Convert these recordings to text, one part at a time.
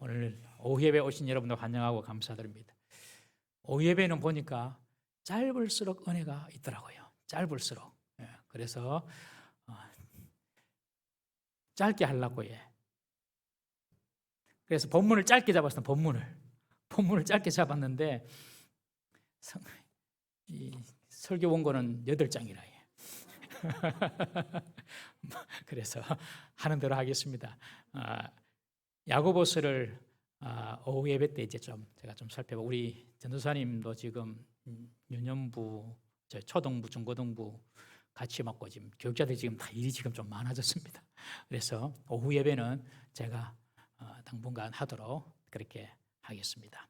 오늘 오후 예배 오신 여러분들 환영하고 감사드립니다. 오후 예배는 보니까 짧을수록 은혜가 있더라고요. 짧을수록. 그래서 짧게 하려고 해. 그래서 본문을 짧게 잡았어요. 본문을 짧게 잡았는데 이 설교 원고는 8장이라 해. 그래서 하는 대로 하겠습니다. 야고보서를 오후 예배 때 이제 제가 좀 살펴보고, 우리 전도사님도 지금 유년부, 초등부, 중고등부 같이 맡고 지금 교육자들이 지금 다 일이 지금 좀 많아졌습니다. 그래서 오후 예배는 제가 당분간 하도록 그렇게 하겠습니다.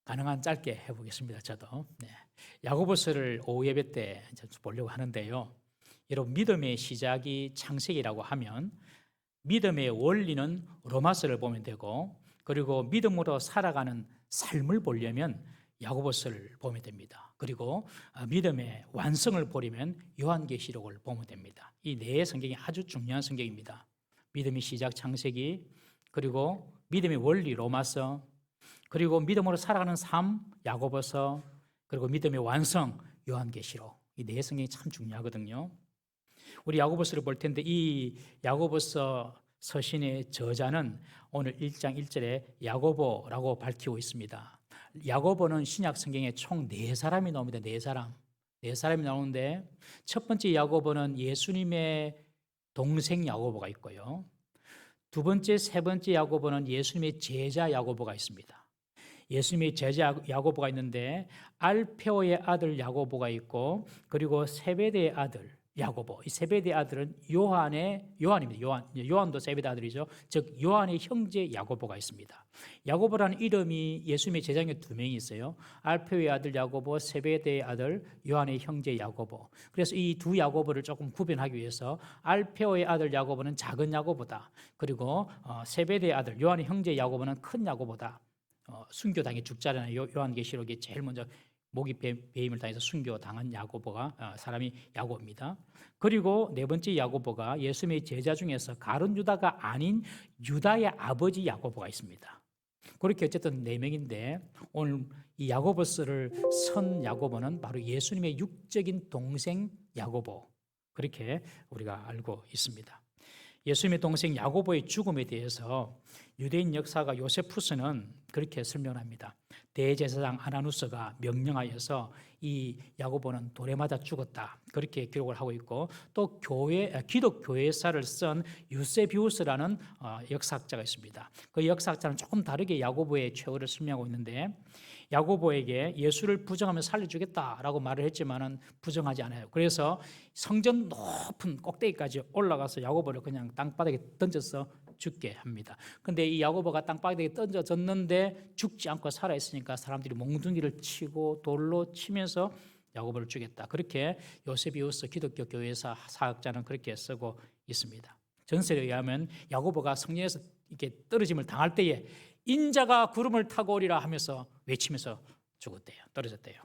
가능한 짧게 해보겠습니다. 저도. 야고보서를 오후 예배 때 보려고 하는데요. 여러분, 믿음의 시작이 창세기라고 하면 믿음의 원리는 로마서를 보면 되고, 그리고 믿음으로 살아가는 삶을 보려면 야고보서를 보면 됩니다. 그리고 믿음의 완성을 보려면 요한계시록을 보면 됩니다. 이 네 성경이 아주 중요한 성경입니다. 믿음의 시작 창세기, 그리고 믿음의 원리 로마서, 그리고 믿음으로 살아가는 삶 야고보서, 그리고 믿음의 완성 요한계시록. 이 네 성경이 참 중요하거든요. 우리 야고보서를 볼 텐데, 이 야고보서 서신의 저자는 오늘 1장 1절에 야고보라고 밝히고 있습니다. 야고보는 신약 성경에 총 4사람이 나옵니다. 4사람이 나오는데, 첫 번째 야고보는 예수님의 동생 야고보가 있고요. 두 번째, 세 번째 야고보는 예수님의 제자 야고보가 있습니다. 예수님의 제자 야고보가 있는데, 알페오의 아들 야고보가 있고, 그리고 세베대의 아들 야고보. 이 세베대의 아들은 요한입니다. 요한도 세베대 아들이죠. 즉 요한의 형제 야고보가 있습니다. 야고보라는 이름이 예수님의 제자 중에 2명이 있어요. 알페오의 아들 야고보, 세베대의 아들 요한의 형제 야고보. 그래서 이 두 야고보를 조금 구별하기 위해서 알페오의 아들 야고보는 작은 야고보다, 그리고 세베대의 아들 요한의 형제 야고보는 큰 야고보다. 순교당해 죽자잖아요. 요한계시록에 제일 먼저 목이 베임을 당해서 순교당한 야고보가 사람이 야고보입니다. 그리고 네 번째 야고보가 예수님의 제자 중에서 가룟 유다가 아닌 유다의 아버지 야고보가 있습니다. 그렇게 어쨌든 4명인데, 오늘 이 야고보서를 쓴 야고보는 바로 예수님의 육적인 동생 야고보, 그렇게 우리가 알고 있습니다. 예수님의 동생 야고보의 죽음에 대해서 유대인 역사가 요세푸스는 그렇게 설명합니다. 대제사장 아나누스가 명령하여서 이 야고보는 돌에 맞아 죽었다, 그렇게 기록을 하고 있고, 또 기독교회사를 쓴 유세비우스라는 역사학자가 있습니다. 그 역사학자는 조금 다르게 야고보의 최후를 설명하고 있는데, 야고보에게 예수를 부정하면 살려주겠다라고 말을 했지만은 부정하지 않아요. 그래서 성전 높은 꼭대기까지 올라가서 야고보를 그냥 땅바닥에 던져서 죽게 합니다. 근데 이 야고보가 땅바닥에 던져졌는데 죽지 않고 살아있으니까 사람들이 몽둥이를 치고 돌로 치면서 야고보를 죽였다, 그렇게 요세비우스 기독교 교회사 사학자는 그렇게 쓰고 있습니다. 전설에 의하면 야고보가 성전에서 이렇게 떨어짐을 당할 때에 인자가 구름을 타고 오리라 하면서 외치면서 죽었대요. 떨어졌대요.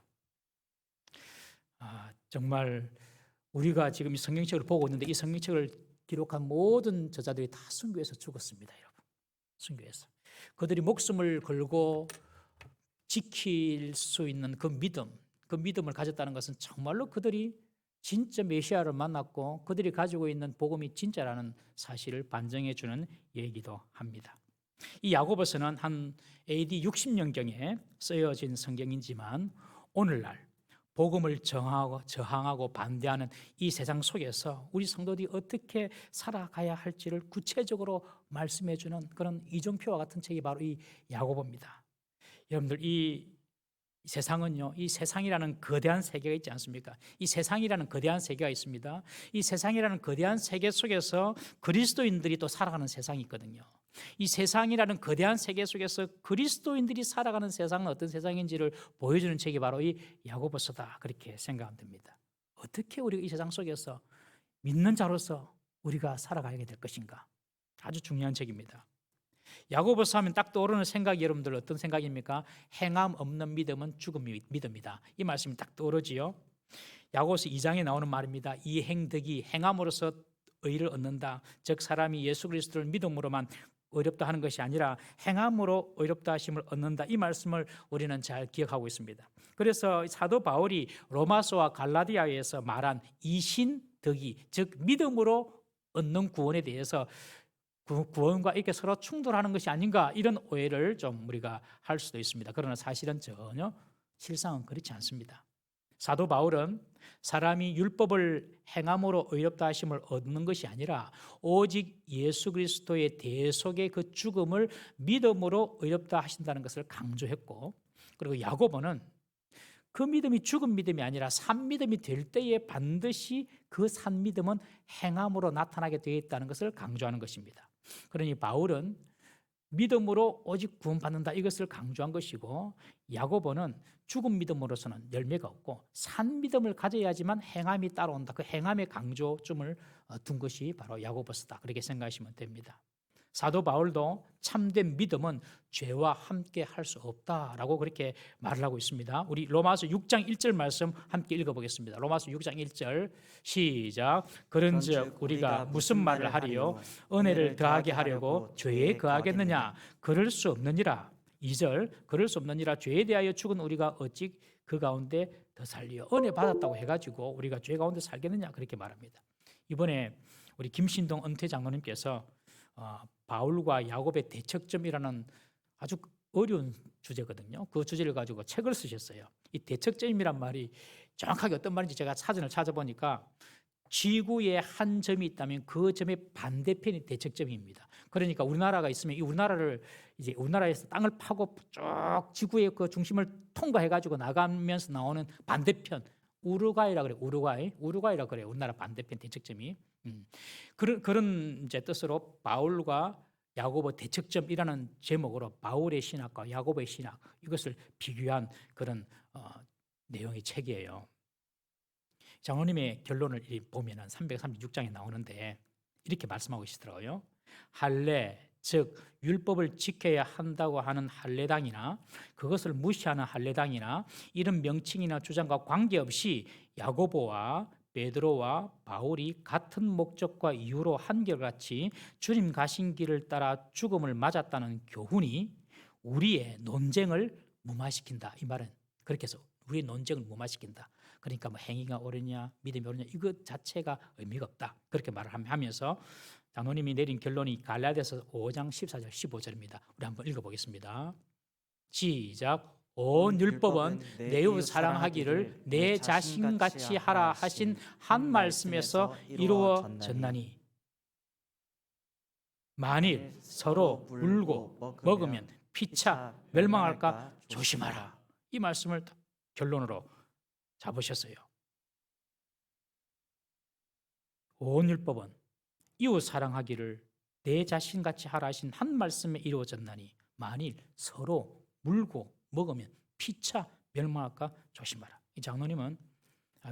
정말 우리가 지금 이 성경책을 보고 있는데, 이 성경책을 기록한 모든 저자들이 다 순교해서 죽었습니다, 여러분. 순교해서. 그들이 목숨을 걸고 지킬 수 있는 그 믿음을 가졌다는 것은 정말로 그들이 진짜 메시아를 만났고 그들이 가지고 있는 복음이 진짜라는 사실을 반증해 주는 얘기도 합니다. 이 야고보서는 한 AD 60년경에 쓰여진 성경이지만, 오늘날 복음을 저항하고 반대하는 이 세상 속에서 우리 성도들이 어떻게 살아가야 할지를 구체적으로 말씀해 주는 그런 이정표와 같은 책이 바로 이 야고보입니다. 여러분들, 이 세상은요, 이 세상이라는 거대한 세계가 있지 않습니까? 이 세상이라는 거대한 세계가 있습니다. 이 세상이라는 거대한 세계 속에서 그리스도인들이 또 살아가는 세상이 있거든요. 이 세상이라는 거대한 세계 속에서 그리스도인들이 살아가는 세상은 어떤 세상인지를 보여주는 책이 바로 이 야고보서다, 그렇게 생각하면 됩니다. 어떻게 우리가 이 세상 속에서 믿는 자로서 우리가 살아가야 될 것인가, 아주 중요한 책입니다. 야고보서 하면 딱 떠오르는 생각이 여러분들 어떤 생각입니까? 행함 없는 믿음은 죽음이 믿음이다, 이 말씀이 딱 떠오르지요. 야고보서 2장에 나오는 말입니다. 이 행덕이 행함으로써 의를 얻는다. 즉 사람이 예수 그리스도를 믿음으로만 의롭다 하는 것이 아니라 행함으로 의롭다 하심을 얻는다. 이 말씀을 우리는 잘 기억하고 있습니다. 그래서 사도 바울이 로마서와 갈라디아에서 말한 이신덕이, 즉 믿음으로 얻는 구원에 대해서 구원과 이렇게 서로 충돌하는 것이 아닌가, 이런 오해를 좀 우리가 할 수도 있습니다. 그러나 사실은 전혀 실상은 그렇지 않습니다. 사도 바울은 사람이 율법을 행함으로 의롭다 하심을 얻는 것이 아니라 오직 예수 그리스도의 대속의 그 죽음을 믿음으로 의롭다 하신다는 것을 강조했고, 그리고 야고보는 그 믿음이 죽은 믿음이 아니라 산 믿음이 될 때에 반드시 그 산 믿음은 행함으로 나타나게 되어 있다는 것을 강조하는 것입니다. 그러니 바울은 믿음으로 오직 구원받는다, 이것을 강조한 것이고, 야고보는 죽은 믿음으로서는 열매가 없고 산 믿음을 가져야지만 행함이 따라온다, 그 행함의 강조점을 둔 것이 바로 야고보서다, 그렇게 생각하시면 됩니다. 사도 바울도 참된 믿음은 죄와 함께 할 수 없다라고 그렇게 말을 하고 있습니다. 우리 로마서 6장 1절 말씀 함께 읽어보겠습니다. 로마서 6장 1절 시작. 그런즉 우리가 무슨 말을 하리요? 은혜를 더하게 하려고 죄에 거하겠느냐? 그럴 수 없느니라. 2절 그럴 수 없느니라. 죄에 대하여 죽은 우리가 어찌 그 가운데 더 살리요? 은혜 받았다고 해가지고 우리가 죄 가운데 살겠느냐? 그렇게 말합니다. 이번에 우리 김신동 은퇴 장로님께서 바울과 야곱의 대척점이라는 아주 어려운 주제거든요. 그 주제를 가지고 책을 쓰셨어요. 이 대척점이란 말이 정확하게 어떤 말인지 제가 사전을 찾아보니까 지구에 한 점이 있다면 그 점의 반대편이 대척점입니다. 그러니까 우리나라가 있으면 이 우리나라를 이제 우리나라에서 땅을 파고 쭉 지구의 그 중심을 통과해 가지고 나가면서 나오는 반대편, 우루과이라 그래. 우루과이라 그래. 우리나라 반대편 대척점이. 그런 이제 뜻으로 바울과 야고보 대척점이라는 제목으로 바울의 신학과 야고보의 신학, 이것을 비교한 그런 내용의 책이에요. 장로님의 결론을 보면은 336장에 나오는데 이렇게 말씀하고 계시더라고요. 할례, 즉 율법을 지켜야 한다고 하는 할례당이나 그것을 무시하는 할례당이나 이런 명칭이나 주장과 관계없이 야고보와 베드로와 바울이 같은 목적과 이유로 한결같이 주님 가신 길을 따라 죽음을 맞았다는 교훈이 우리의 논쟁을 무마시킨다. 이 말은 그렇게 해서 우리의 논쟁을 무마시킨다. 그러니까 뭐 행위가 옳으냐 믿음이 옳으냐 이것 자체가 의미가 없다, 그렇게 말을 하면서 장로님이 내린 결론이 갈라디아서 5장 14절 15절입니다. 우리 한번 읽어보겠습니다. 시작. 온 율법은 내 이웃 사랑하기를 내 자신같이 하라 하신 한 말씀에서 이루어졌나니 만일 서로 물고 먹으면 피차 멸망할까 조심하라. 이 말씀을 결론으로 잡으셨어요. 온 율법은 이웃 사랑하기를 내 자신같이 하라 하신 한 말씀에 이루어졌나니 만일 서로 물고 먹으면 피차 멸망할까 조심하라. 이 장로님은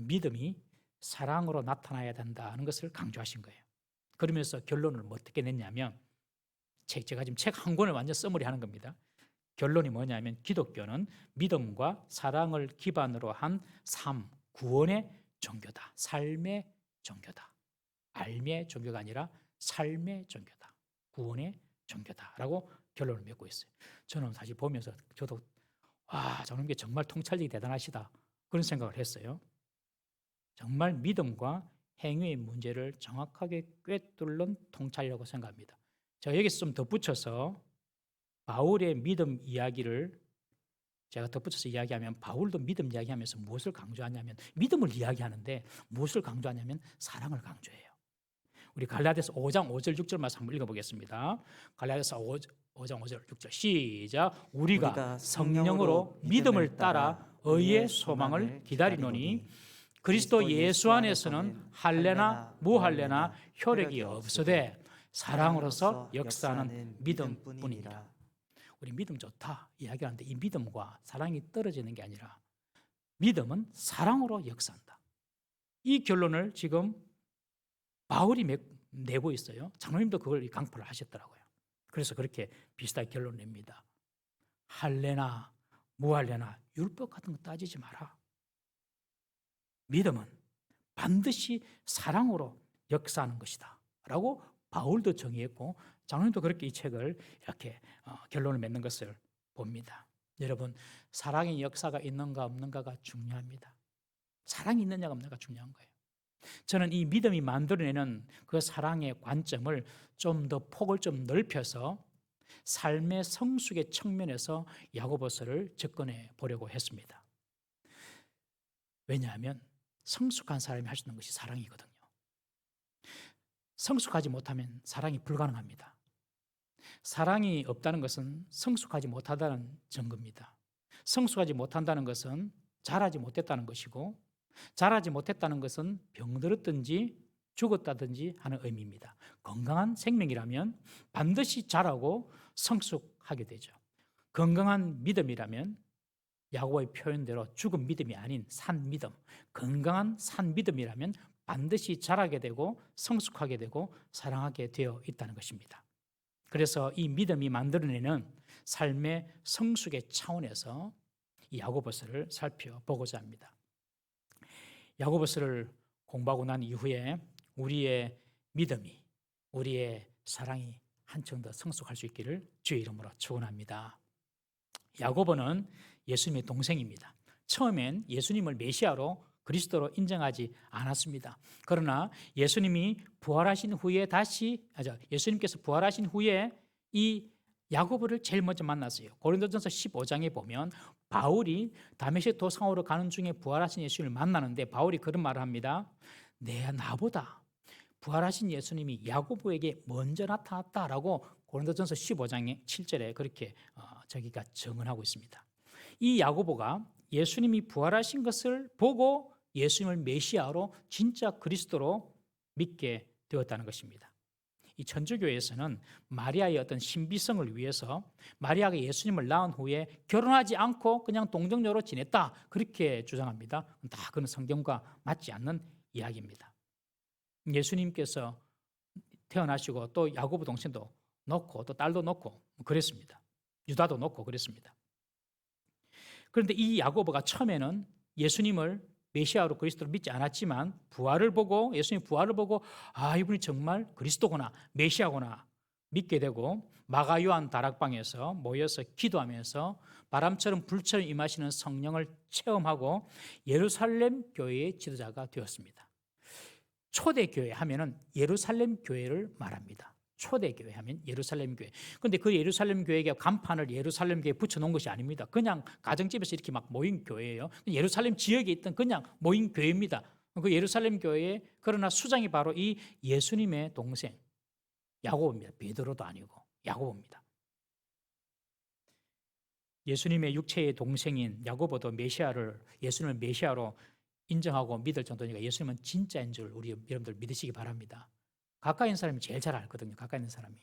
믿음이 사랑으로 나타나야 된다는 것을 강조하신 거예요. 그러면서 결론을 어떻게 냈냐면 제가 지금 책 한 권을 완전 써머리하는 겁니다. 결론이 뭐냐면 기독교는 믿음과 사랑을 기반으로 한 삶, 구원의 종교다. 삶의 종교다. 알미의 종교가 아니라 삶의 종교다. 구원의 종교다라고 결론을 맺고 있어요. 저는 사실 보면서 저도 장로님께 정말 통찰력이 대단하시다, 그런 생각을 했어요. 정말 믿음과 행위의 문제를 정확하게 꿰뚫는 통찰이라고 생각합니다. 제가 여기서 좀 덧붙여서 바울의 믿음 이야기를 제가 덧붙여서 이야기하면 바울도 믿음 이야기하면서 무엇을 강조하냐면 믿음을 이야기하는데 무엇을 강조하냐면 사랑을 강조해요. 우리 갈라디아서 5장 5절 6절 말씀 한번 읽어보겠습니다. 갈라디아서 5장 5절 6절 시작. 우리가 성령으로 믿음을 따라 의의 소망을 기다리노니 그리스도 예수 안에서는 할례나 무할례나 효력이 없으되 사랑으로서 역사하는 믿음뿐이니라. 우리 믿음 좋다 이야기하는데 이 믿음과 사랑이 떨어지는 게 아니라 믿음은 사랑으로 역사한다. 이 결론을 지금 바울이 내고 있어요. 장로님도 그걸 강포를 하셨더라고요. 그래서 그렇게 비슷하게 결론을 냅니다. 할례나 무할례나 율법 같은 거 따지지 마라. 믿음은 반드시 사랑으로 역사하는 것이다 라고 바울도 정의했고 장로님도 그렇게 이 책을 이렇게 결론을 맺는 것을 봅니다. 여러분, 사랑의 역사가 있는가 없는가가 중요합니다. 사랑이 있느냐가 없느냐가 중요한 거예요. 저는 이 믿음이 만들어내는 그 사랑의 관점을 좀 더 폭을 좀 넓혀서 삶의 성숙의 측면에서 야고보서를 접근해 보려고 했습니다. 왜냐하면 성숙한 사람이 할 수 있는 것이 사랑이거든요. 성숙하지 못하면 사랑이 불가능합니다. 사랑이 없다는 것은 성숙하지 못하다는 증거입니다. 성숙하지 못한다는 것은 자라지 못했다는 것이고, 자라지 못했다는 것은 병들었든지 죽었다든지 하는 의미입니다. 건강한 생명이라면 반드시 자라고 성숙하게 되죠. 건강한 믿음이라면 야고보의 표현대로 죽은 믿음이 아닌 산 믿음, 건강한 산 믿음이라면 반드시 자라게 되고 성숙하게 되고 사랑하게 되어 있다는 것입니다. 그래서 이 믿음이 만들어내는 삶의 성숙의 차원에서 이 야고보서를 살펴보고자 합니다. 야고보서를 공부하고 난 이후에 우리의 믿음이, 우리의 사랑이 한층 더 성숙할 수 있기를 주의 이름으로 축원합니다. 야고보는 예수님의 동생입니다. 처음엔 예수님을 메시아로 그리스도로 인정하지 않았습니다. 그러나 예수님께서 부활하신 후에 이 야고보를 제일 먼저 만났어요. 고린도전서 15장에 보면 바울이 다메섹 도상으로 가는 중에 부활하신 예수님을 만나는데 바울이 그런 말을 합니다. 나보다 부활하신 예수님이 야고보에게 먼저 나타났다라고 고린도전서 15장의 7절에 그렇게 저기가 증언하고 있습니다. 이 야고보가 예수님이 부활하신 것을 보고 예수님을 메시아로 진짜 그리스도로 믿게 되었다는 것입니다. 이 천주교에서는 마리아의 어떤 신비성을 위해서 마리아가 예수님을 낳은 후에 결혼하지 않고 그냥 동정녀로 지냈다 그렇게 주장합니다. 다 그건 성경과 맞지 않는 이야기입니다. 예수님께서 태어나시고 또 야고보 동생도 놓고 또 딸도 놓고 그랬습니다. 유다도 놓고 그랬습니다. 그런데 이 야고보가 처음에는 예수님을 메시아로 그리스도로 믿지 않았지만 예수님 부활을 보고 이분이 정말 그리스도구나, 메시아구나 믿게 되고 마가 요한 다락방에서 모여서 기도하면서 바람처럼 불처럼 임하시는 성령을 체험하고 예루살렘 교회의 지도자가 되었습니다. 초대교회 하면은 예루살렘 교회를 말합니다. 초대교회 하면 예루살렘 교회. 그런데 그 예루살렘 교회가 간판을 예루살렘 교회에 붙여놓은 것이 아닙니다. 그냥 가정집에서 이렇게 막 모인 교회예요. 예루살렘 지역에 있던 그냥 모인 교회입니다. 그 예루살렘 교회에 그러나 수장이 바로 이 예수님의 동생 야고보입니다. 베드로도 아니고 야고보입니다. 예수님의 육체의 동생인 야고보도 예수님을 메시아로 인정하고 믿을 정도니까 예수님은 진짜인 줄 우리 여러분들 믿으시기 바랍니다. 가까이 있는 사람이 제일 잘 알거든요. 가까이 있는 사람이.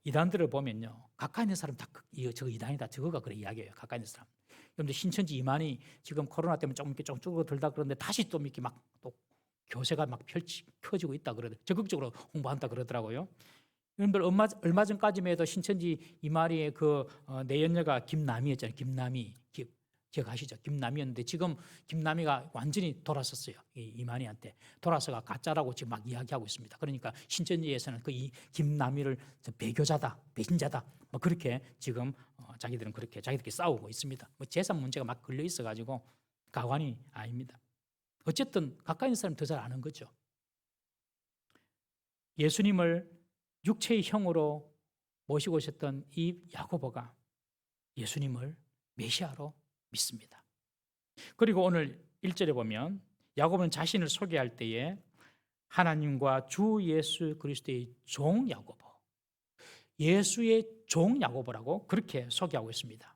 이단들을 보면요. 가까이 있는 사람 다 저거 이단이다. 저거가 그래 이야기해요. 가까이 있는 사람. 여러분들 신천지 이만희 지금 코로나 때문에 조금 이렇게 줄어들다 그러는데 다시 또 이렇게 막 또 교세가 막 펴지고 있다 그러더라고요. 적극적으로 홍보한다 그러더라고요. 여러분들 얼마 전까지만 해도 신천지 이만희의 그 내연녀가 김남희였잖아요. 김남희. 기억하시죠? 김남희였는데 지금 김남희가 완전히 돌아섰어요. 이만희한테 돌아서가 가짜라고 지금 막 이야기하고 있습니다. 그러니까 신천지에서는 그 이 김남희를 배교자다, 배신자다, 뭐 그렇게 지금 자기들은 그렇게 자기들끼리 싸우고 있습니다. 뭐 재산 문제가 막 걸려 있어가지고 가관이 아닙니다. 어쨌든 가까이 있는 사람이 더 잘 아는 거죠. 예수님을 육체의 형으로 모시고 오셨던 이 야고보가 예수님을 메시아로 믿습니다. 그리고 오늘 1절에 보면 야고보는 자신을 소개할 때에 하나님과 주 예수 그리스도의 종 야고보, 예수의 종 야고보라고 그렇게 소개하고 있습니다.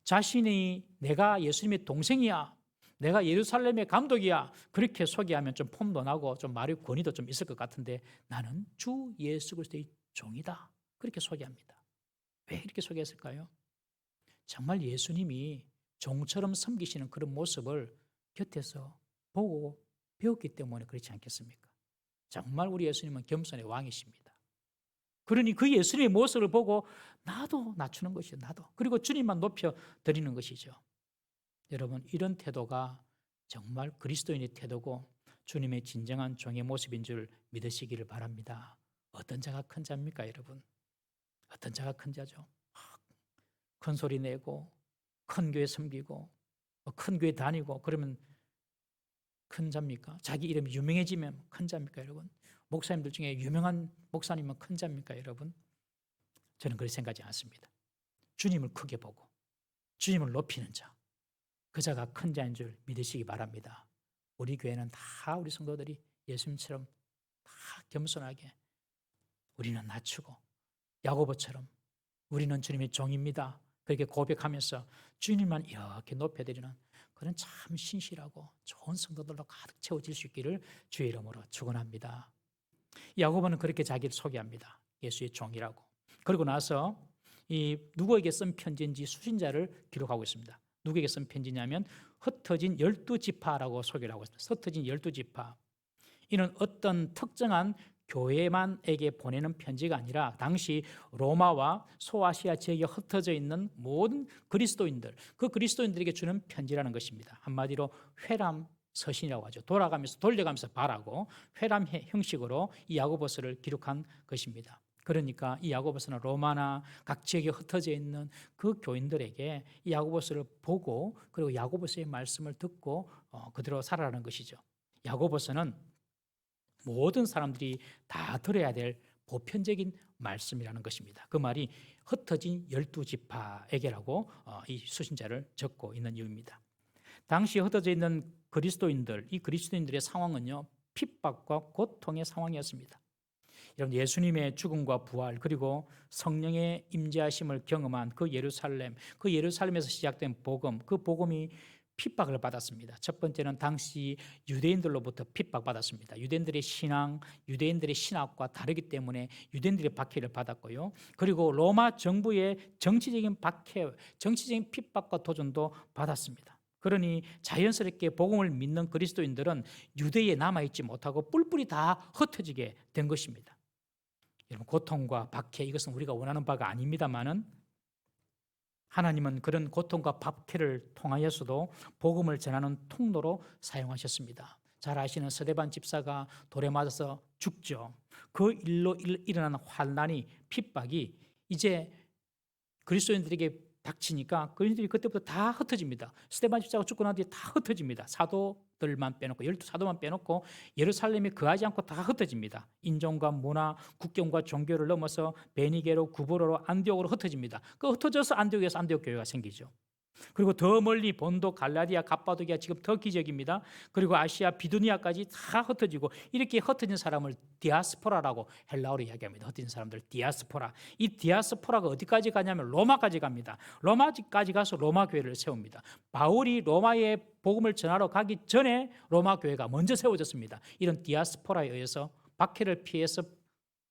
자신이 내가 예수님의 동생이야, 내가 예루살렘의 감독이야 그렇게 소개하면 좀 폼도 나고 좀 말의 권위도 좀 있을 것 같은데 나는 주 예수 그리스도의 종이다 그렇게 소개합니다. 왜 이렇게 소개했을까요? 정말 예수님이 종처럼 섬기시는 그런 모습을 곁에서 보고 배웠기 때문에 그렇지 않겠습니까? 정말 우리 예수님은 겸손의 왕이십니다. 그러니 그 예수님의 모습을 보고 나도 낮추는 것이죠. 나도. 그리고 주님만 높여드리는 것이죠. 여러분 이런 태도가 정말 그리스도인의 태도고 주님의 진정한 종의 모습인 줄 믿으시기를 바랍니다. 어떤 자가 큰 자입니까, 여러분? 어떤 자가 큰 자죠? 큰 소리 내고 큰 교회 섬기고 큰 교회 다니고 그러면 큰 자입니까? 자기 이름이 유명해지면 큰 자입니까, 여러분? 목사님들 중에 유명한 목사님은 큰 자입니까, 여러분? 저는 그렇게 생각하지 않습니다. 주님을 크게 보고 주님을 높이는 자, 그 자가 큰 자인 줄 믿으시기 바랍니다. 우리 교회는 다 우리 성도들이 예수님처럼 다 겸손하게 우리는 낮추고 야고보처럼 우리는 주님의 종입니다. 그렇게 고백하면서 주님만 이렇게 높여드리는 그런 참 신실하고 좋은 성도들로 가득 채워질 수 있기를 주의 이름으로 축원합니다. 야고보는 그렇게 자기를 소개합니다. 예수의 종이라고. 그리고 나서 이 누구에게 쓴 편지인지 수신자를 기록하고 있습니다. 누구에게 쓴 편지냐면 흩어진 12지파라고 소개를 하고 있습니다. 흩어진 12지파. 이는 어떤 특정한 교회만에게 보내는 편지가 아니라 당시 로마와 소아시아 지역에 흩어져 있는 모든 그리스도인들, 그 그리스도인들에게 주는 편지라는 것입니다. 한마디로 회람 서신이라고 하죠. 돌려가면서 바라고 회람 형식으로 이 야고보서를 기록한 것입니다. 그러니까 이 야고보서는 로마나 각 지역에 흩어져 있는 그 교인들에게 이 야고보서를 보고 그리고 야고보서의 말씀을 듣고 그대로 살아가는 것이죠. 야고보서는 모든 사람들이 다 들어야 될 보편적인 말씀이라는 것입니다. 그 말이 흩어진 12지파에게라고 이 수신자를 적고 있는 이유입니다. 당시 흩어져 있는 그리스도인들, 이 그리스도인들의 상황은요, 핍박과 고통의 상황이었습니다. 여러분, 예수님의 죽음과 부활 그리고 성령의 임재하심을 경험한 그 예루살렘에서 시작된 복음, 그 복음이 핍박을 받았습니다. 첫 번째는 당시 유대인들로부터 핍박받았습니다. 유대인들의 신앙, 유대인들의 신학과 다르기 때문에 유대인들의 박해를 받았고요. 그리고 로마 정부의 정치적인 박해, 정치적인 핍박과 도전도 받았습니다. 그러니 자연스럽게 복음을 믿는 그리스도인들은 유대에 남아있지 못하고 뿔뿔이 다 흩어지게 된 것입니다. 여러분, 고통과 박해, 이것은 우리가 원하는 바가 아닙니다만은 하나님은 그런 고통과 박해를 통하여서도 복음을 전하는 통로로 사용하셨습니다. 잘 아시는 스데반 집사가 돌에 맞아서 죽죠. 그 일로 일어난 환난이, 핍박이 이제 그리스도인들에게 닥치니까 그리스도인들이 그때부터 다 흩어집니다. 스데반 집사가 죽고 난 뒤에 다 흩어집니다. 사도들만 빼놓고 12사도만 빼놓고 예루살렘에 거하지 않고 다 흩어집니다. 인종과 문화, 국경과 종교를 넘어서 베니게로, 구브로로, 안디옥으로 흩어집니다. 그 흩어져서 안디옥에서 안디옥 교회가 생기죠. 그리고 더 멀리 본도, 갈라디아, 갑바도기아, 지금 더 기적입니다. 그리고 아시아, 비두니아까지 다 흩어지고, 이렇게 흩어진 사람을 디아스포라라고 헬라어로 이야기합니다. 흩어진 사람들 디아스포라. 이 디아스포라가 어디까지 가냐면 로마까지 갑니다. 로마까지 가서 로마 교회를 세웁니다. 바울이 로마에 복음을 전하러 가기 전에 로마 교회가 먼저 세워졌습니다. 이런 디아스포라에 의해서 박해를 피해서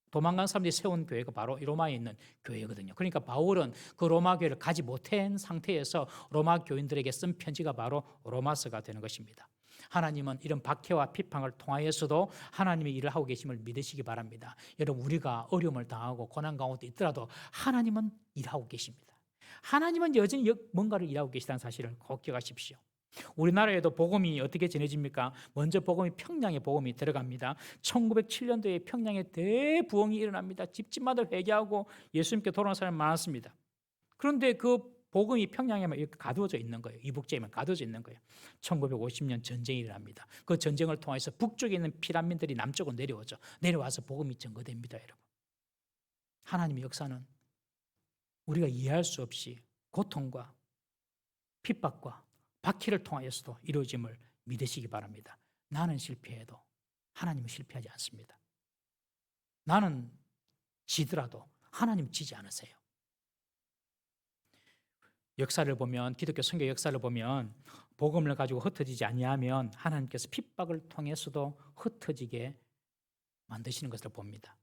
도망간 사람들이 세운 교회가 바로 로마에 있는 교회거든요. 그러니까 바울은 그 로마 교회를 가지 못한 상태에서 로마 교인들에게 쓴 편지가 바로 로마서가 되는 것입니다. 하나님은 이런 박해와 비판을 통하여서도 하나님의 일을 하고 계심을 믿으시기 바랍니다. 여러분, 우리가 어려움을 당하고 고난 가운데 있더라도 하나님은 일하고 계십니다. 하나님은 여전히 뭔가를 일하고 계시다는 사실을 꼭 기억하십시오. 우리나라에도 복음이 어떻게 전해집니까? 먼저 복음이 평양에 복음이 들어갑니다. 1907년도에 평양에 대부흥이 일어납니다. 집집마다 회개하고 예수님께 돌아온 사람이 많았습니다. 그런데 그 복음이 평양에만 이렇게 가두어져 있는 거예요. 이북제에만 가두어져 있는 거예요. 1950년 전쟁이 일어납니다. 그 전쟁을 통해서 북쪽에 있는 피난민들이 남쪽으로 내려오죠. 내려와서 복음이 전거됩니다, 여러분. 하나님의 역사는 우리가 이해할 수 없이 고통과 핍박과 박해를 통하여서도 이루어짐을 믿으시기 바랍니다. 나는 실패해도 하나님은 실패하지 않습니다. 나는 지더라도 하나님은 지지 않으세요. 역사를 보면, 기독교 선교 역사를 보면 복음을 가지고 흩어지지 아니하면 하나님께서 핍박을 통해서도 흩어지게 만드시는 것을 봅니다.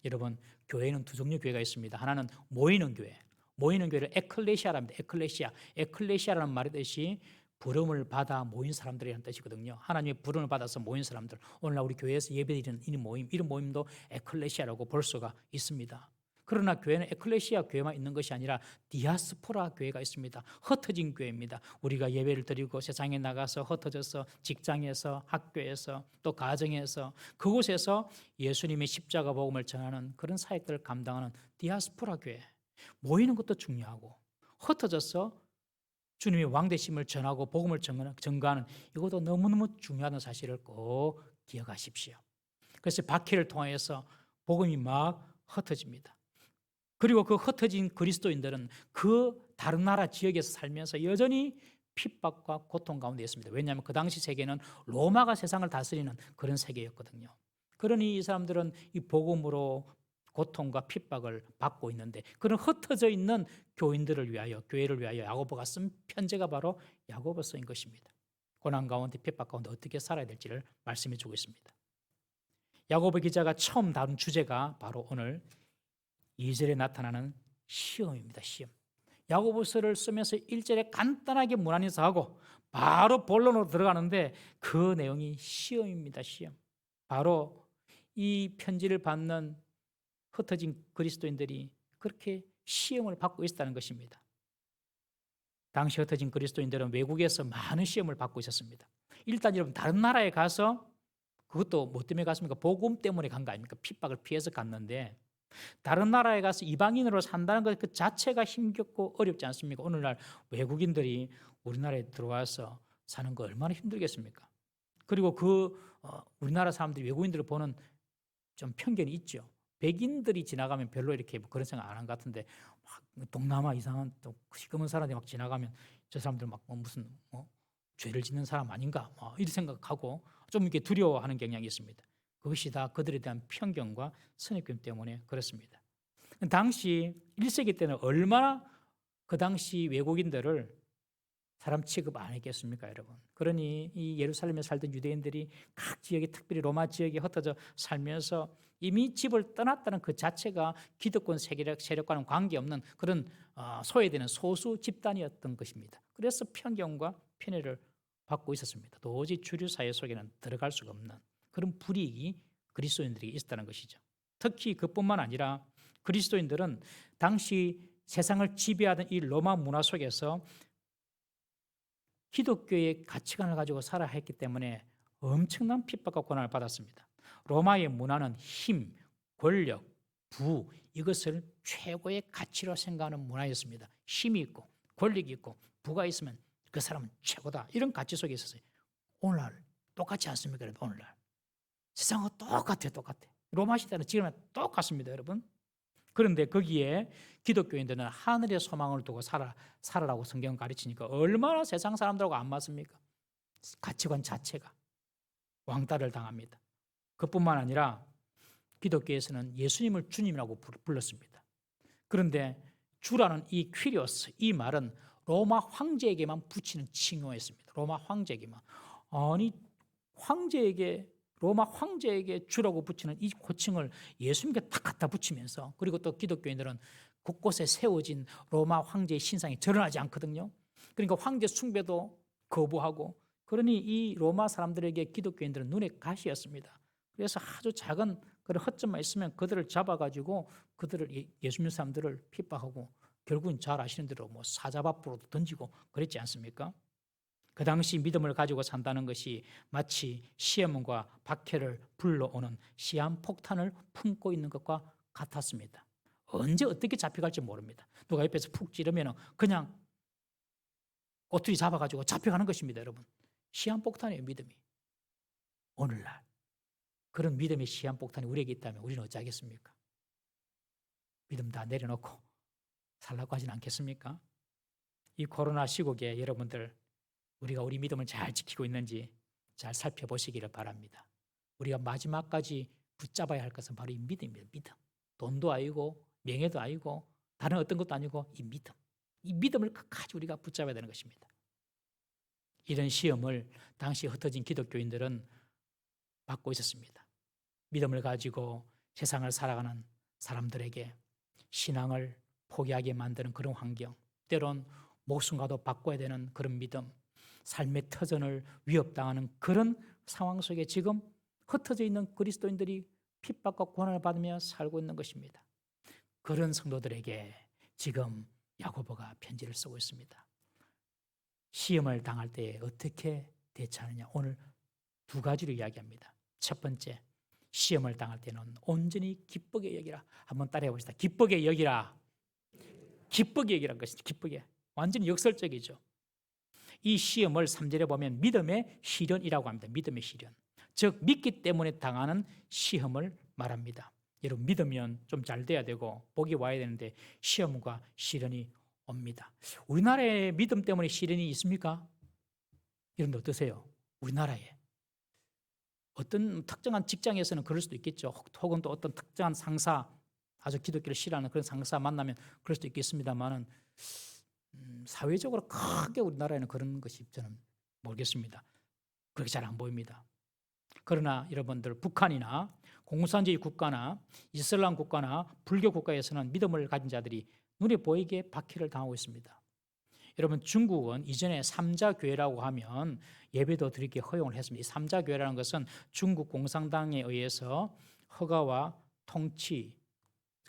여러분, 교회는 두 종류 교회가 있습니다. 하나는 모이는 교회, 모이는 교회를 에클레시아랍니다. 에클레시아라는 말이듯이 부름을 받아 모인 사람들이라는 뜻이거든요. 하나님의 부름을 받아서 모인 사람들, 오늘날 우리 교회에서 예배드리는 이런 모임도 에클레시아라고 볼 수가 있습니다. 그러나 교회는 에클레시아 교회만 있는 것이 아니라 디아스포라 교회가 있습니다. 흩어진 교회입니다. 우리가 예배를 드리고 세상에 나가서 흩어져서 직장에서 학교에서 또 가정에서 그곳에서 예수님의 십자가 복음을 전하는 그런 사역들을 감당하는 디아스포라 교회. 모이는 것도 중요하고 흩어져서 주님의 왕되심을 전하고 복음을 전가하는 이것도 너무너무 중요한 사실을 꼭 기억하십시오. 그래서 박해를 통해서 복음이 막 흩어집니다. 그리고 그 흩어진 그리스도인들은 그 다른 나라 지역에서 살면서 여전히 핍박과 고통 가운데 있습니다. 왜냐하면 그 당시 세계는 로마가 세상을 다스리는 그런 세계였거든요. 그러니 이 사람들은 이 복음으로 고통과 핍박을 받고 있는데 그런 흩어져 있는 교인들을 위하여 교회를 위하여 야고보가 쓴 편지가 바로 야고보서인 것입니다. 고난 가운데 핍박 가운데 어떻게 살아야 될지를 말씀해 주고 있습니다. 야고보 기자가 처음 다룬 주제가 바로 오늘 2절에 나타나는 시험입니다. 시험. 야고보서를 쓰면서 1절에 간단하게 문안인사하고 바로 본론으로 들어가는데 그 내용이 시험입니다. 시험. 바로 이 편지를 받는 흩어진 그리스도인들이 그렇게 시험을 받고 있었다는 것입니다. 당시 흩어진 그리스도인들은 외국에서 많은 시험을 받고 있었습니다. 일단 여러분 다른 나라에 가서 그것도 뭐 때문에 갔습니까? 복음 때문에 간 거 아닙니까? 핍박을 피해서 갔는데 다른 나라에 가서 이방인으로 산다는 것 그 자체가 힘겹고 어렵지 않습니까? 오늘날 외국인들이 우리나라에 들어와서 사는 거 얼마나 힘들겠습니까? 그리고 우리나라 사람들이 외국인들을 보는 좀 편견이 있죠. 백인들이 지나가면 별로 이렇게 그런 생각 안 한 것 같은데 막 동남아 이상한 또 시커먼 사람들이 막 지나가면 저 사람들 막 무슨 죄를 짓는 사람 아닌가 이런 생각하고 좀 이렇게 두려워하는 경향이 있습니다. 그것이 다 그들에 대한 편견과 선입견 때문에 그렇습니다. 당시 1세기 때는 얼마나 그 당시 외국인들을 사람 취급 안 했겠습니까, 여러분? 그러니 이 예루살렘에 살던 유대인들이 각 지역에 특별히 로마 지역에 흩어져 살면서 이미 집을 떠났다는 그 자체가 기득권 세력과는 관계없는 그런 소외되는 소수 집단이었던 것입니다. 그래서 편견과 편애를 받고 있었습니다. 도저히 주류 사회 속에는 들어갈 수가 없는 그런 불이익이 그리스도인들에게 있었다는 것이죠. 특히 그뿐만 아니라 그리스도인들은 당시 세상을 지배하던 이 로마 문화 속에서 기독교의 가치관을 가지고 살아야 했기 때문에 엄청난 핍박과 고난을 받았습니다. 로마의 문화는 힘, 권력, 부 이것을 최고의 가치로 생각하는 문화였습니다. 힘이 있고 권력이 있고 부가 있으면 그 사람은 최고다. 이런 가치 속에 있었어요. 오늘날 똑같지 않습니까? 오늘날 세상은 똑같아요. 똑같아. 로마 시대는 지금은 똑같습니다. 여러분. 그런데 거기에 기독교인들은 하늘의 소망을 두고 살아라고 성경은 가르치니까 얼마나 세상 사람들하고 안 맞습니까? 가치관 자체가 왕따를 당합니다. 그뿐만 아니라 기독교에서는 예수님을 주님이라고 불렀습니다. 그런데 주라는 이 퀴리오스 이 말은 로마 황제에게만 붙이는 칭호였습니다. 로마 황제에게만. 아니 로마 황제에게 주라고 붙이는 이 호칭을 예수님께 딱 갖다 붙이면서 그리고 또 기독교인들은 곳곳에 세워진 로마 황제의 신상에 절연하지 않거든요. 그러니까 황제 숭배도 거부하고 그러니 이 로마 사람들에게 기독교인들은 눈의 가시였습니다. 그래서 아주 작은 그런 허점만 있으면 그들을 잡아가지고 그들을 예수님 사람들을 핍박하고 결국은 잘 아시는 대로 뭐 사자 앞으로도 던지고 그랬지 않습니까? 그 당시 믿음을 가지고 산다는 것이 마치 시험과 박해를 불러오는 시한폭탄을 품고 있는 것과 같았습니다. 언제 어떻게 잡혀갈지 모릅니다. 누가 옆에서 푹 찌르면 그냥 꼬투리 잡아가지고 잡혀가는 것입니다. 여러분. 시한폭탄이에요. 믿음이. 오늘날 그런 믿음의 시한폭탄이 우리에게 있다면 우리는 어찌하겠습니까? 믿음 다 내려놓고 살라고 하진 않겠습니까? 이 코로나 시국에 여러분들 우리가 우리 믿음을 잘 지키고 있는지 잘 살펴보시기를 바랍니다. 우리가 마지막까지 붙잡아야 할 것은 바로 이 믿음입니다. 믿음. 돈도 아니고 명예도 아니고 다른 어떤 것도 아니고 이 믿음. 이 믿음을 끝까지 우리가 붙잡아야 되는 것입니다. 이런 시험을 당시 흩어진 기독교인들은 받고 있었습니다. 믿음을 가지고 세상을 살아가는 사람들에게 신앙을 포기하게 만드는 그런 환경, 때론 목숨과도 바꿔야 되는 그런 믿음, 삶의 터전을 위협당하는 그런 상황 속에 지금 흩어져 있는 그리스도인들이 핍박과 고난을 받으며 살고 있는 것입니다. 그런 성도들에게 지금 야고보가 편지를 쓰고 있습니다. 시험을 당할 때 어떻게 대처하느냐, 오늘 두 가지로 이야기합니다. 첫 번째, 시험을 당할 때는 온전히 기쁘게 여기라. 한번 따라해 봅시다. 기쁘게 여기라. 기쁘게 여기란 것이죠. 기쁘게. 완전히 역설적이죠. 이 시험을 3절에 보면 믿음의 시련이라고 합니다. 믿음의 시련. 즉 믿기 때문에 당하는 시험을 말합니다. 여러분, 믿으면 좀 잘 돼야 되고 복이 와야 되는데 시험과 시련이 옵니다. 우리나라에 믿음 때문에 시련이 있습니까? 여러분 어떠세요? 우리나라에 어떤 특정한 직장에서는 그럴 수도 있겠죠. 혹은 또 어떤 특정한 상사, 아주 기독교를 싫어하는 그런 상사 만나면 그럴 수도 있겠습니다만은 사회적으로 크게 우리나라에는 그런 것이 저는 모르겠습니다. 그렇게 잘 안 보입니다. 그러나 여러분들 북한이나 공산주의 국가나 이슬람 국가나 불교 국가에서는 믿음을 가진 자들이 눈에 보이게 박해를 당하고 있습니다. 여러분 중국은 이전에 삼자교회라고 하면 예배도 드리게 허용을 했습니다. 이 삼자교회라는 것은 중국 공산당에 의해서 허가와 통치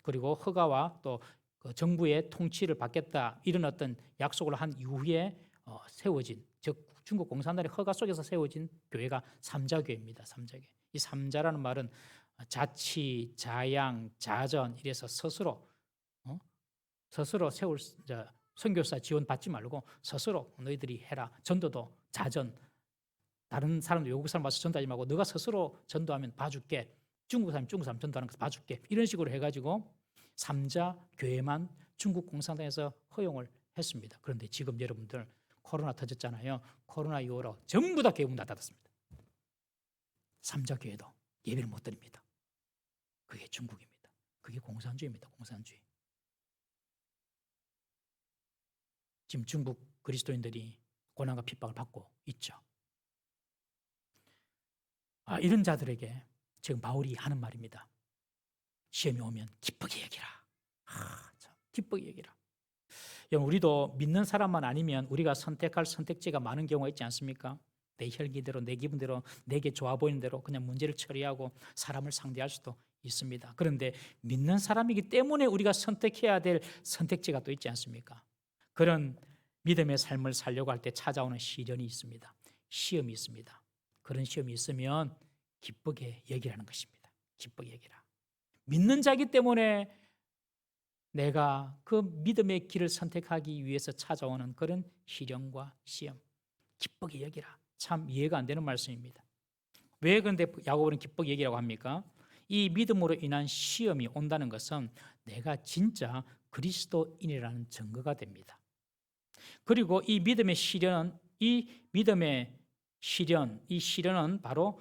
그리고 허가와 또 그 정부의 통치를 받겠다 이런 어떤 약속을 한 이후에 세워진, 즉 중국 공산당의 허가 속에서 세워진 교회가 삼자교회입니다. 삼자교회. 이 삼자라는 말은 자치, 자양, 자전 이래서 스스로 세울 선교사 지원 받지 말고 스스로 너희들이 해라. 전도도 자전. 다른 사람들 외국 사람 와서 전도하지 말고 너가 스스로 전도하면 봐줄게. 중국 사람 전도하는 거 봐줄게. 이런 식으로 해가지고 삼자 교회만 중국 공산당에서 허용을 했습니다. 그런데 지금 여러분들 코로나 터졌잖아요. 코로나 이후로 전부 다 교회 문 닫았습니다. 삼자 교회도 예배를 못 드립니다. 그게 중국입니다. 그게 공산주의입니다. 공산주의. 지금 중국 그리스도인들이 고난과 핍박을 받고 있죠. 이런 자들에게 지금 바울이 하는 말입니다. 시험이 오면 기쁘게 여기라. 참 기쁘게 여기라. 우리도 믿는 사람만 아니면 우리가 선택할 선택지가 많은 경우가 있지 않습니까? 내 혈기대로, 내 기분대로, 내게 좋아 보이는 대로 그냥 문제를 처리하고 사람을 상대할 수도 있습니다. 그런데 믿는 사람이기 때문에 우리가 선택해야 될 선택지가 또 있지 않습니까? 그런 믿음의 삶을 살려고 할 때 찾아오는 시련이 있습니다. 시험이 있습니다. 그런 시험이 있으면 기쁘게 여기라는 것입니다. 기쁘게 여기라. 믿는 자이기 때문에 내가 그 믿음의 길을 선택하기 위해서 찾아오는 그런 시련과 시험, 기쁘게 여기라. 참 이해가 안 되는 말씀입니다. 왜 그런데 야고보는 기쁘게 여기라고 합니까? 이 믿음으로 인한 시험이 온다는 것은 내가 진짜 그리스도인이라는 증거가 됩니다. 그리고 이 믿음의 시련은 바로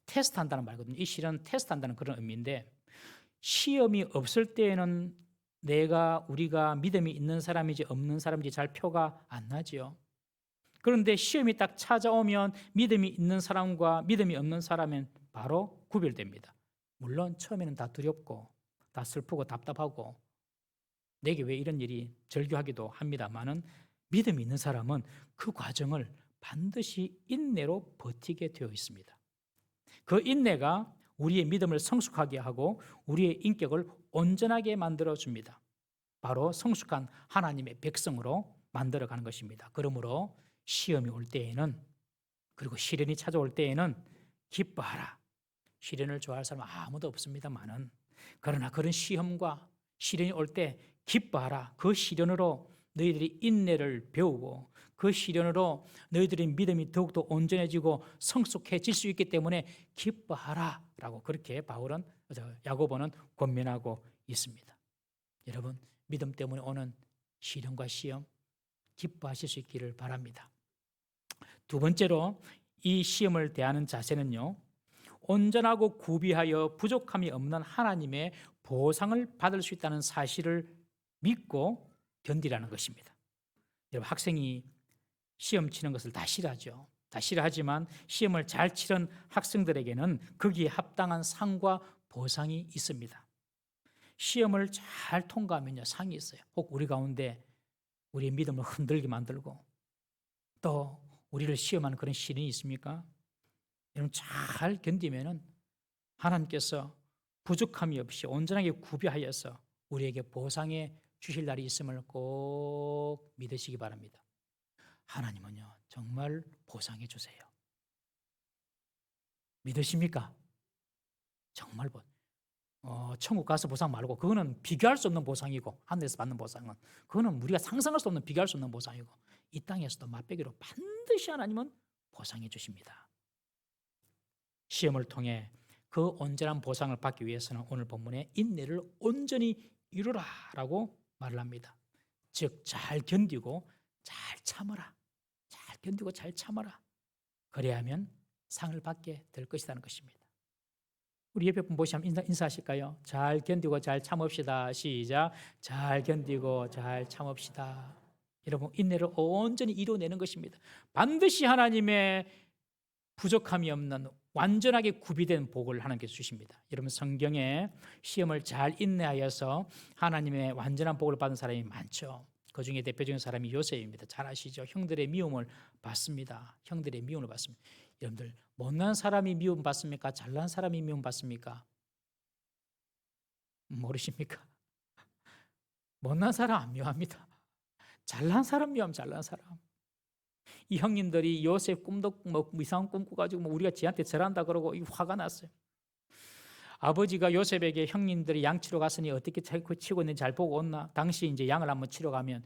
테스트한다는 말이거든요. 이 시련은 테스트한다는 그런 의미인데 시험이 없을 때에는 우리가 믿음이 있는 사람인지 없는 사람인지 잘 표가 안 나지요. 그런데 시험이 딱 찾아오면 믿음이 있는 사람과 믿음이 없는 사람은 바로 구별됩니다. 물론 처음에는 다 두렵고 다 슬프고 답답하고 내게 왜 이런 일이 절규하기도 합니다만은 믿음이 있는 사람은 그 과정을 반드시 인내로 버티게 되어 있습니다. 그 인내가 우리의 믿음을 성숙하게 하고 우리의 인격을 온전하게 만들어줍니다. 바로 성숙한 하나님의 백성으로 만들어가는 것입니다. 그러므로 시험이 올 때에는 그리고 시련이 찾아올 때에는 기뻐하라. 시련을 좋아할 사람은 아무도 없습니다만은 그러나 그런 시험과 시련이 올 때 기뻐하라. 그 시련으로 너희들이 인내를 배우고 그 시련으로 너희들의 믿음이 더욱더 온전해지고 성숙해질 수 있기 때문에 기뻐하라 라고 그렇게 야고보는 권면하고 있습니다. 여러분 믿음 때문에 오는 시련과 시험 기뻐하실 수 있기를 바랍니다. 두 번째로 이 시험을 대하는 자세는요, 온전하고 구비하여 부족함이 없는 하나님의 보상을 받을 수 있다는 사실을 믿고 견디라는 것입니다. 여러분 학생이 시험 치는 것을 다 싫어하죠. 다 싫어하지만 시험을 잘 치른 학생들에게는 거기에 합당한 상과 보상이 있습니다. 시험을 잘 통과하면요 상이 있어요. 혹 우리 가운데 우리의 믿음을 흔들게 만들고 또 우리를 시험하는 그런 시련이 있습니까? 여러분 잘 견디면은 하나님께서 부족함이 없이 온전하게 구비하여서 우리에게 보상해 주실 날이 있음을 꼭 믿으시기 바랍니다. 하나님은요, 정말 보상해 주세요. 믿으십니까? 정말 천국 가서 보상 말고 그거는 비교할 수 없는 보상이고, 하늘에서 받는 보상은 그거는 우리가 상상할 수 없는, 비교할 수 없는 보상이고, 이 땅에서도 맛배기로 반드시 하나님은 보상해 주십니다. 시험을 통해 그 온전한 보상을 받기 위해서는 오늘 본문에 인내를 온전히 이루라 라고 말을 합니다. 즉 잘 견디고 잘 참아라. 잘 견디고 잘 참아라. 그래야 하면 상을 받게 될 것이라는 것입니다. 우리 옆에 분 보시면 인사하실까요? 잘 견디고 잘 참읍시다. 시작. 잘 견디고 잘 참읍시다. 여러분, 인내를 온전히 이루어내는 것입니다. 반드시 하나님의 부족함이 없는 완전하게 구비된 복을 하나님께서 주십니다. 여러분, 성경에 시험을 잘 인내하여서 하나님의 완전한 복을 받은 사람이 많죠. 그 중에 대표적인 사람이 요셉입니다. 잘 아시죠? 형들의 미움을 받습니다. 형들의 미움을 받습니다. 여러분들, 못난 사람이 미움 받습니까? 잘난 사람이 미움 받습니까? 모르십니까? 못난 사람 안 미워합니다. 잘난 사람 미워하면 잘난 사람. 이 형님들이 요셉 꿈도 이상한 꿈 꾸가지고 우리가 지한테 절한다 그러고 화가 났어요. 아버지가 요셉에게 형님들이 양 치러 갔으니 어떻게 치고 있는지 잘 보고 온나? 당시 이제 양을 한번 치러 가면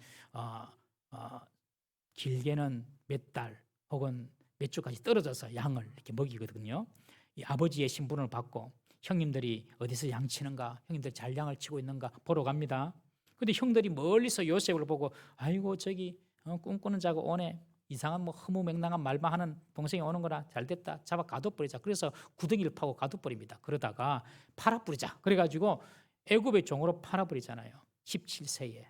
길게는 몇 달 혹은 몇 주까지 떨어져서 양을 이렇게 먹이거든요. 이 아버지의 신분을 받고 형님들이 어디서 양 치는가, 형님들 잘 양을 치고 있는가 보러 갑니다. 근데 형들이 멀리서 요셉을 보고 아이고 저기 꿈꾸는 자가 오네. 이상한 허무맹랑한 말만 하는 동생이 오는 거라 잘됐다. 잡아 가둬버리자. 그래서 구덩이를 파고 가둬버립니다. 그러다가 팔아버리자. 그래가지고 애굽의 종으로 팔아버리잖아요. 17세에.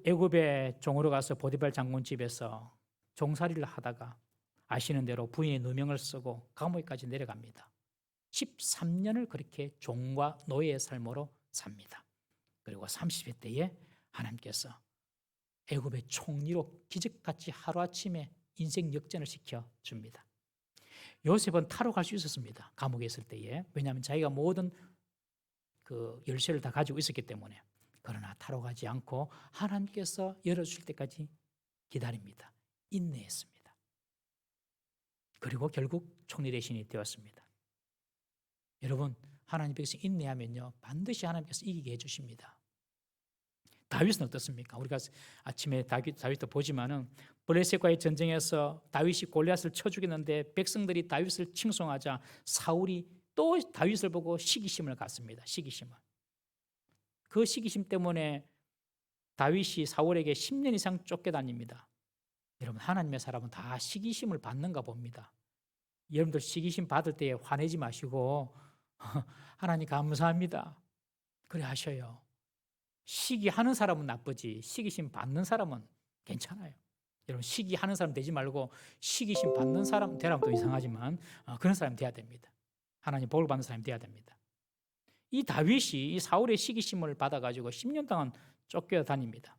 애굽의 종으로 가서 보디발 장군 집에서 종살이를 하다가 아시는 대로 부인의 누명을 쓰고 감옥까지 내려갑니다. 13년을 그렇게 종과 노예의 삶으로 삽니다. 그리고 30세 때에 하나님께서 애굽의 총리로 기적같이 하루아침에 인생 역전을 시켜줍니다. 요셉은 타로 갈 수 있었습니다. 감옥에 있을 때에. 왜냐하면 자기가 모든 그 열쇠를 다 가지고 있었기 때문에. 그러나 타로 가지 않고 하나님께서 열어주실 때까지 기다립니다. 인내했습니다. 그리고 결국 총리 대신이 되었습니다. 여러분, 하나님께서 인내하면요, 반드시 하나님께서 이기게 해주십니다. 다윗은 어떻습니까? 우리가 아침에 다윗도 보지만은 블레셋과의 전쟁에서 다윗이 골리앗을 쳐 죽였는데 백성들이 다윗을 칭송하자 사울이 또 다윗을 보고 시기심을 갖습니다. 시기심을. 그 시기심 때문에 다윗이 사울에게 10년 이상 쫓겨다닙니다. 여러분, 하나님의 사람은 다 시기심을 받는가 봅니다. 여러분들 시기심 받을 때 화내지 마시고 하나님 감사합니다. 그래 하셔요. 시기하는 사람은 나쁘지 시기심 받는 사람은 괜찮아요. 여러분, 시기하는 사람 되지 말고 시기심 받는 사람 되라면 또 이상하지만 그런 사람 돼야 됩니다. 하나님 복을 받는 사람이 돼야 됩니다. 이 다윗이 이 사울의 시기심을 받아가지고 10년 동안 쫓겨다닙니다.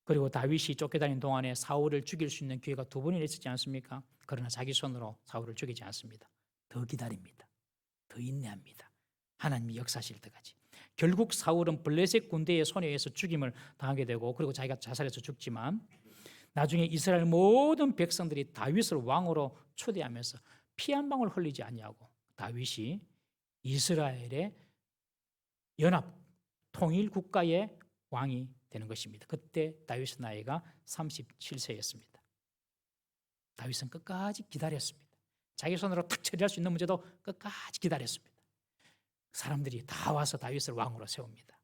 그리고 다윗이 쫓겨다니는 동안에 사울을 죽일 수 있는 기회가 2번이나 있었지 않습니까? 그러나 자기 손으로 사울을 죽이지 않습니다. 더 기다립니다. 더 인내합니다. 하나님이 역사하실 때까지. 결국 사울은 블레셋 군대의 손에 의해서 죽임을 당하게 되고, 그리고 자기가 자살해서 죽지만 나중에 이스라엘 모든 백성들이 다윗을 왕으로 초대하면서 피 한 방울 흘리지 아니하고 다윗이 이스라엘의 연합 통일 국가의 왕이 되는 것입니다. 그때 다윗의 나이가 37세였습니다. 다윗은 끝까지 기다렸습니다. 자기 손으로 탁 처리할 수 있는 문제도 끝까지 기다렸습니다. 사람들이 다 와서 다윗을 왕으로 세웁니다.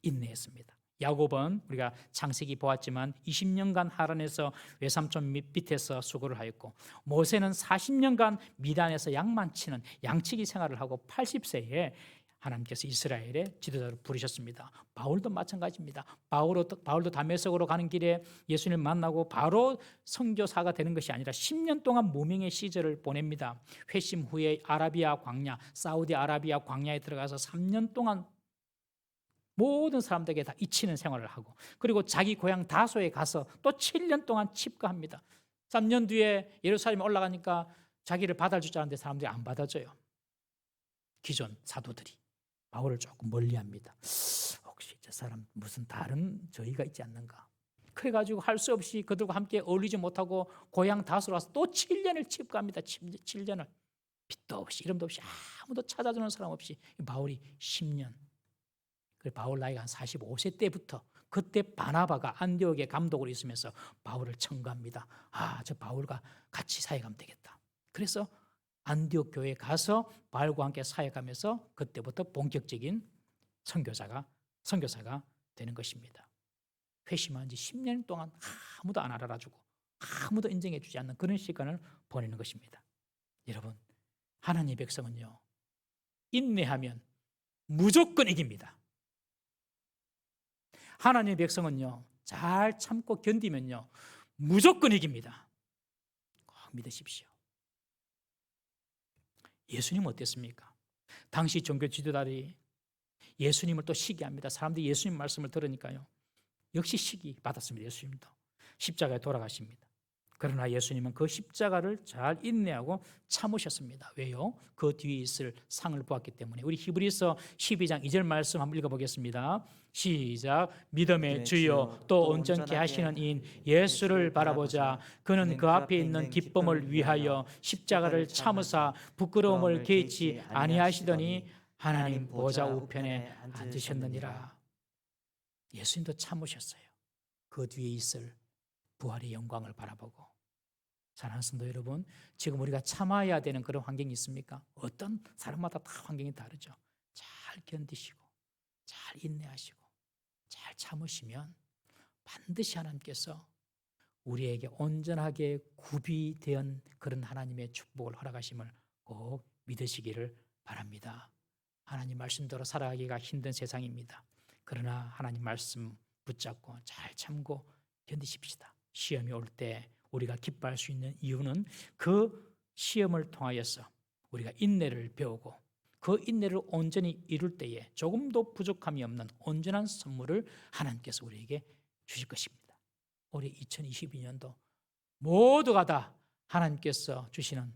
인내했습니다. 야곱은 우리가 창세기 보았지만 20년간 하란에서 외삼촌 밑에서 수고를 하였고, 모세는 40년간 미단에서 양만 치는 양치기 생활을 하고 80세에 하나님께서 이스라엘의 지도자로 부르셨습니다. 바울도 마찬가지입니다. 바울도 다메섹으로 가는 길에 예수님을 만나고 바로 선교사가 되는 것이 아니라 10년 동안 무명의 시절을 보냅니다. 회심 후에 아라비아 광야, 사우디아라비아 광야에 들어가서 3년 동안 모든 사람들에게 다 잊히는 생활을 하고, 그리고 자기 고향 다소에 가서 또 7년 동안 칩거합니다. 3년 뒤에 예루살렘에 올라가니까 자기를 받아줄 줄 알았는데 사람들이 안 받아줘요. 기존 사도들이. 바울을 조금 멀리합니다. 혹시 저 사람 무슨 다른 저희가 있지 않는가? 그래가지고 할 수 없이 그들과 함께 어울리지 못하고 고향 다스로 와서 또 7년을 칩갑니다. 7년을 빛도 없이 이름도 없이 아무도 찾아주는 사람 없이 바울이 10년. 그리고 바울 나이가 한 45세 때부터 그때 바나바가 안디옥의 감독으로 있으면서 바울을 청구합니다. 저 바울과 같이 사역하면 되겠다. 그래서 안디옥 교회에 가서 바울과 함께 사역하면서 그때부터 본격적인 선교사가 되는 것입니다. 회심한 지 10년 동안 아무도 안 알아주고 아무도 인정해 주지 않는 그런 시간을 보내는 것입니다. 여러분, 하나님의 백성은요, 인내하면 무조건 이깁니다. 하나님의 백성은요, 잘 참고 견디면요, 무조건 이깁니다. 꼭 믿으십시오. 예수님은 어땠습니까? 당시 종교 지도자들이 예수님을 또 시기합니다. 사람들이 예수님 말씀을 들으니까요, 역시 시기 받았습니다. 예수님도 십자가에 돌아가십니다. 그러나 예수님은 그 십자가를 잘 인내하고 참으셨습니다. 왜요? 그 뒤에 있을 상을 보았기 때문에. 우리 히브리서 12장 2절 말씀 한번 읽어보겠습니다. 시작. 믿음의 주여 또 온전케 하시는 이인 예수를 바라보자. 그는 그 앞에 있는 기쁨을 위하여 십자가를 참으사 부끄러움을 개의치 아니하시더니 하나님 보좌 우편에 앉으셨느니라. 예수님도 참으셨어요. 그 뒤에 있을 부활의 영광을 바라보고. 사랑하는 성도 여러분, 지금 우리가 참아야 되는 그런 환경이 있습니까? 어떤 사람마다 다 환경이 다르죠. 잘 견디시고 잘 인내하시고 잘 참으시면 반드시 하나님께서 우리에게 온전하게 구비된 그런 하나님의 축복을 허락하심을 꼭 믿으시기를 바랍니다. 하나님 말씀대로 살아가기가 힘든 세상입니다. 그러나 하나님 말씀 붙잡고 잘 참고 견디십시다. 시험이 올 때 우리가 기뻐할 수 있는 이유는 그 시험을 통하여서 우리가 인내를 배우고 그 인내를 온전히 이룰 때에 조금도 부족함이 없는 온전한 선물을 하나님께서 우리에게 주실 것입니다. 올해 2022년도 모두가 다 하나님께서 주시는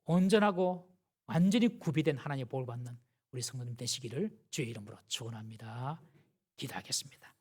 온전하고 완전히 구비된 하나님의 복을 받는 우리 성도님 되시기를 주의 이름으로 축원합니다. 기도하겠습니다.